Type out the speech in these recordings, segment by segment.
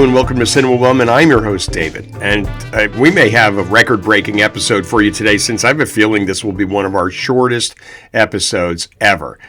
Hello and welcome to Cinema Wellman. I'm your host, David, and we may have a record-breaking episode for you today since I have a feeling this will be one of our shortest episodes ever.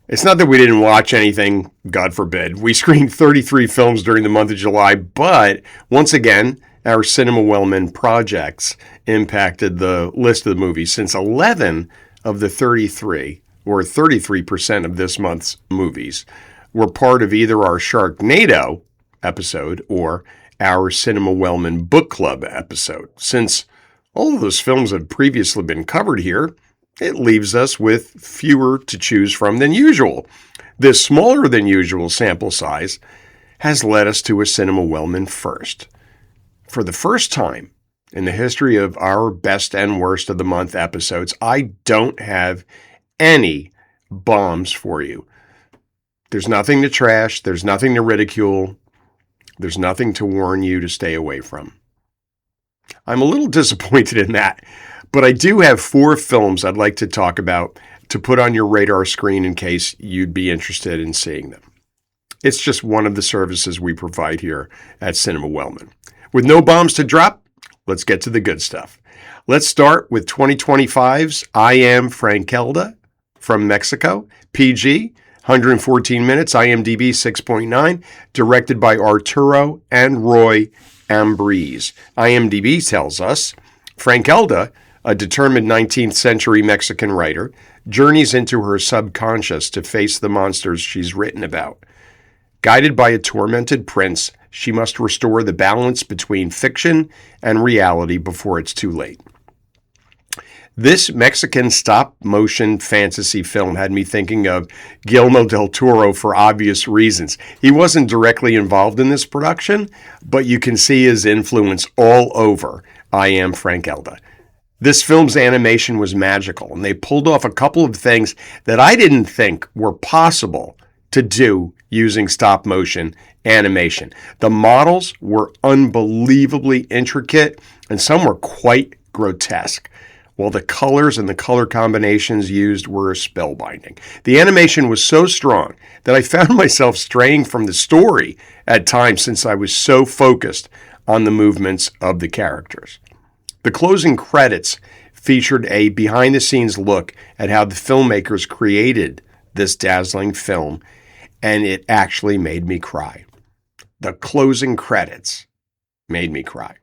It's not that we didn't watch anything, God forbid. We screened 33 films during the month of July, but once again, our Cinema Wellman projects impacted the list of the movies since 11 of the 33, or 33% of this month's movies, were part of either our Sharknado episode or our Cinema Wellman Book Club episode. Since all of those films have previously been covered here, it leaves us with fewer to choose from than usual. This smaller than usual sample size has led us to a Cinema Wellman First. For the first time in the history of our best and worst of the month episodes, I don't have any bombs for you. There's nothing to trash, there's nothing to ridicule, there's nothing to warn you to stay away from. I'm a little disappointed in that, but I do have 4 films I'd like to talk about to put on your radar screen in case you'd be interested in seeing them. It's just one of the services we provide here at Cinema Wellman. With no bombs to drop, let's get to the good stuff. Let's start with 2025's I Am Frankelda from Mexico, PG, 114 minutes, IMDb 6.9, directed by Arturo and Roy Ambriz. IMDb tells us, Frankelda, a determined 19th century Mexican writer, journeys into her subconscious to face the monsters she's written about. Guided by a tormented prince, she must restore the balance between fiction and reality before it's too late. This Mexican stop-motion fantasy film had me thinking of Guillermo del Toro for obvious reasons. He wasn't directly involved in this production, but you can see his influence all over I Am Frankelda. This film's animation was magical, and they pulled off a couple of things that I didn't think were possible to do using stop-motion animation. The models were unbelievably intricate, and some were quite grotesque, while the colors and the color combinations used were spellbinding. The animation was so strong that I found myself straying from the story at times since I was so focused on the movements of the characters. The closing credits featured a behind-the-scenes look at how the filmmakers created this dazzling film, and it actually made me cry. The closing credits made me cry.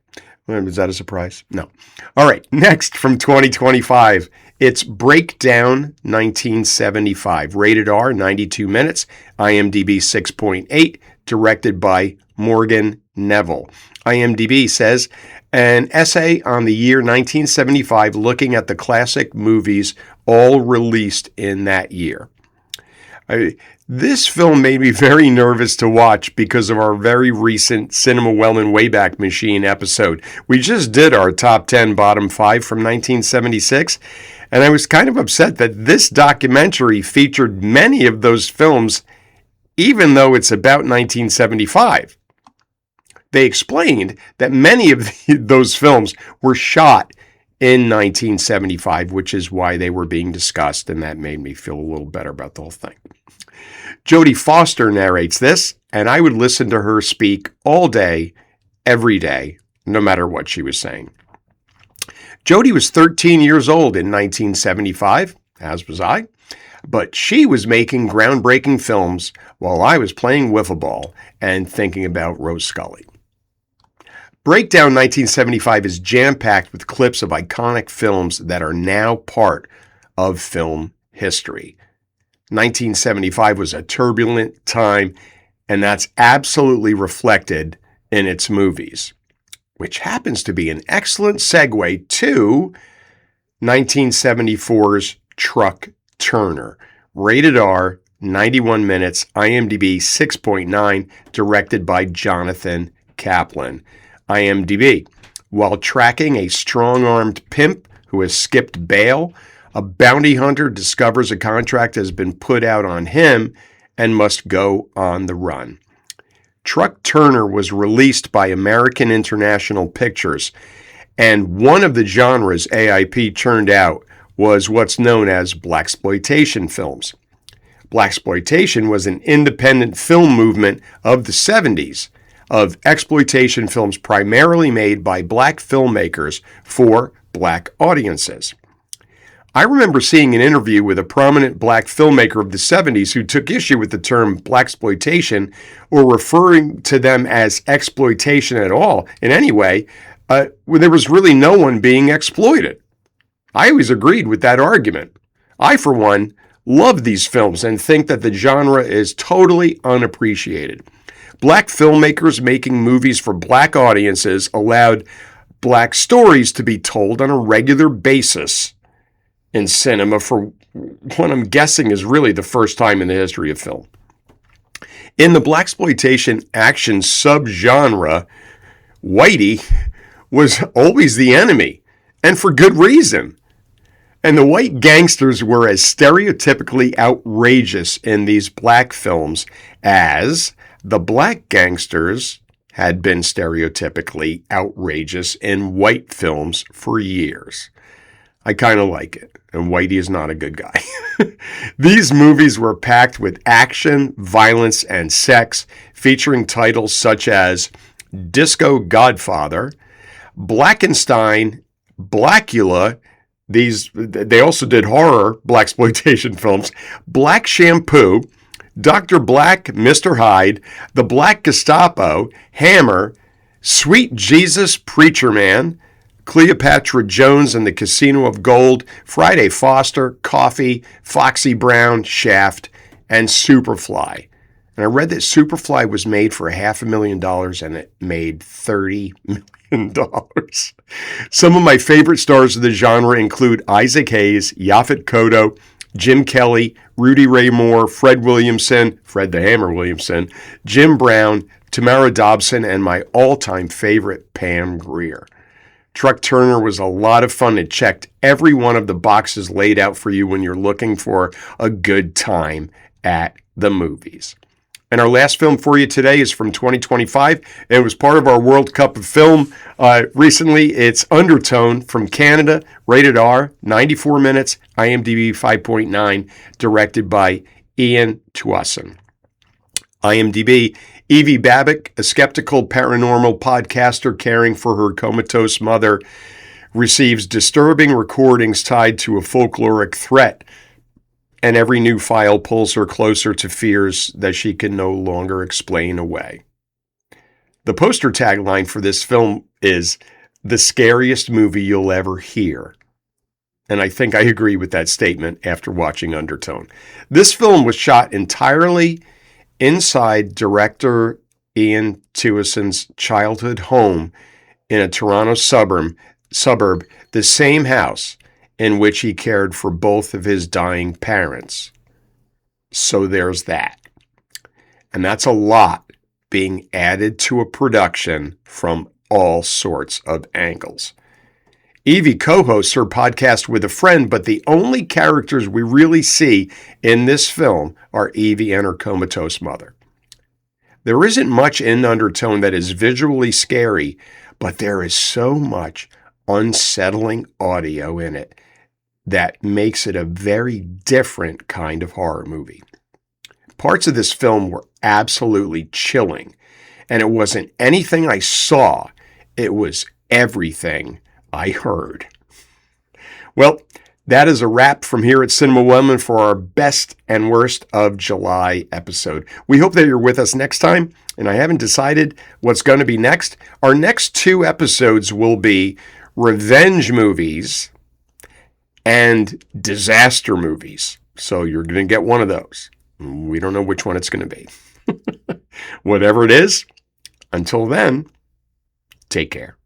Is that a surprise? No. All right, next from 2025, it's Breakdown 1975, rated R, 92 minutes, IMDb 6.8, directed by Morgan Neville. IMDb says, an essay on the year 1975 looking at the classic movies all released in that year. This film made me very nervous to watch because of our very recent Cinema Wellman Wayback Machine episode. We just did our top 10 bottom 5 from 1976, and I was kind of upset that this documentary featured many of those films, even though it's about 1975. They explained that many of those films were shot in 1975, which is why they were being discussed, and that made me feel a little better about the whole thing. Jodie Foster narrates this, and I would listen to her speak all day, every day, no matter what she was saying. Jodie was 13 years old in 1975, as was I, but she was making groundbreaking films while I was playing wiffle ball and thinking about Rose Scully. Breakdown 1975 is jam-packed with clips of iconic films that are now part of film history. 1975 was a turbulent time, and that's absolutely reflected in its movies, which happens to be an excellent segue to 1974's Truck Turner, rated R, 91 minutes, IMDb 6.9, directed by Jonathan Kaplan. IMDb, while tracking a strong-armed pimp who has skipped bail, a bounty hunter discovers a contract has been put out on him and must go on the run. Truck Turner was released by American International Pictures, and one of the genres AIP churned out was what's known as blaxploitation films. Blaxploitation was an independent film movement of the 70s. of exploitation films primarily made by black filmmakers for black audiences. I remember seeing an interview with a prominent black filmmaker of the 70s who took issue with the term blaxploitation, or referring to them as exploitation at all in any way, when there was really no one being exploited. I always agreed with that argument. I, for one, love these films and think that the genre is totally unappreciated. Black filmmakers making movies for black audiences allowed black stories to be told on a regular basis in cinema for what I'm guessing is really the first time in the history of film. In the blaxploitation action subgenre, Whitey was always the enemy, and for good reason. And the white gangsters were as stereotypically outrageous in these black films as the black gangsters had been stereotypically outrageous in white films for years. I kind of like it, and Whitey is not a good guy. These movies were packed with action, violence, and sex, featuring titles such as Disco Godfather, Blackenstein, Blackula. They also did horror blaxploitation films, Black Shampoo, Dr. Black, Mr. Hyde, The Black Gestapo, Hammer, Sweet Jesus Preacher Man, Cleopatra Jones and the Casino of Gold, Friday Foster, Coffee, Foxy Brown, Shaft, and Superfly. And I read that Superfly was made for $500,000 and it made $30 million. Some of my favorite stars of the genre include Isaac Hayes, Yaphet Kotto, Jim Kelly, Rudy Ray Moore, Fred the Hammer Williamson, Jim Brown, Tamara Dobson, and my all-time favorite, Pam Grier. Truck Turner was a lot of fun. It checked every one of the boxes laid out for you when you're looking for a good time at the movies. And our last film for you today is from 2025. It was part of our World Cup of Film recently. It's Undertone from Canada, rated R, 94 minutes, IMDb 5.9, directed by Ian Tuason. IMDb, Evie Babick, a skeptical paranormal podcaster caring for her comatose mother, receives disturbing recordings tied to a folkloric threat, and every new file pulls her closer to fears that she can no longer explain away. The poster tagline for this film is "The scariest movie you'll ever hear." And I think I agree with that statement after watching Undertone. This film was shot entirely inside director Ian Tuason's childhood home in a Toronto suburb, the same house in which he cared for both of his dying parents. So there's that. And that's a lot being added to a production from all sorts of angles. Evie co-hosts her podcast with a friend, but the only characters we really see in this film are Evie and her comatose mother. There isn't much in Undertone that is visually scary, but there is so much unsettling audio in it that makes it a very different kind of horror movie. Parts of this film were absolutely chilling, and it wasn't anything I saw, it was everything I heard. Well, that is a wrap from here at Cinema Wellman for our best and worst of July episode. We hope that you're with us next time, and I haven't decided what's going to be next. Our next two episodes will be revenge movies and disaster movies. So you're going to get one of those. We don't know which one it's going to be. Whatever it is, until then, take care.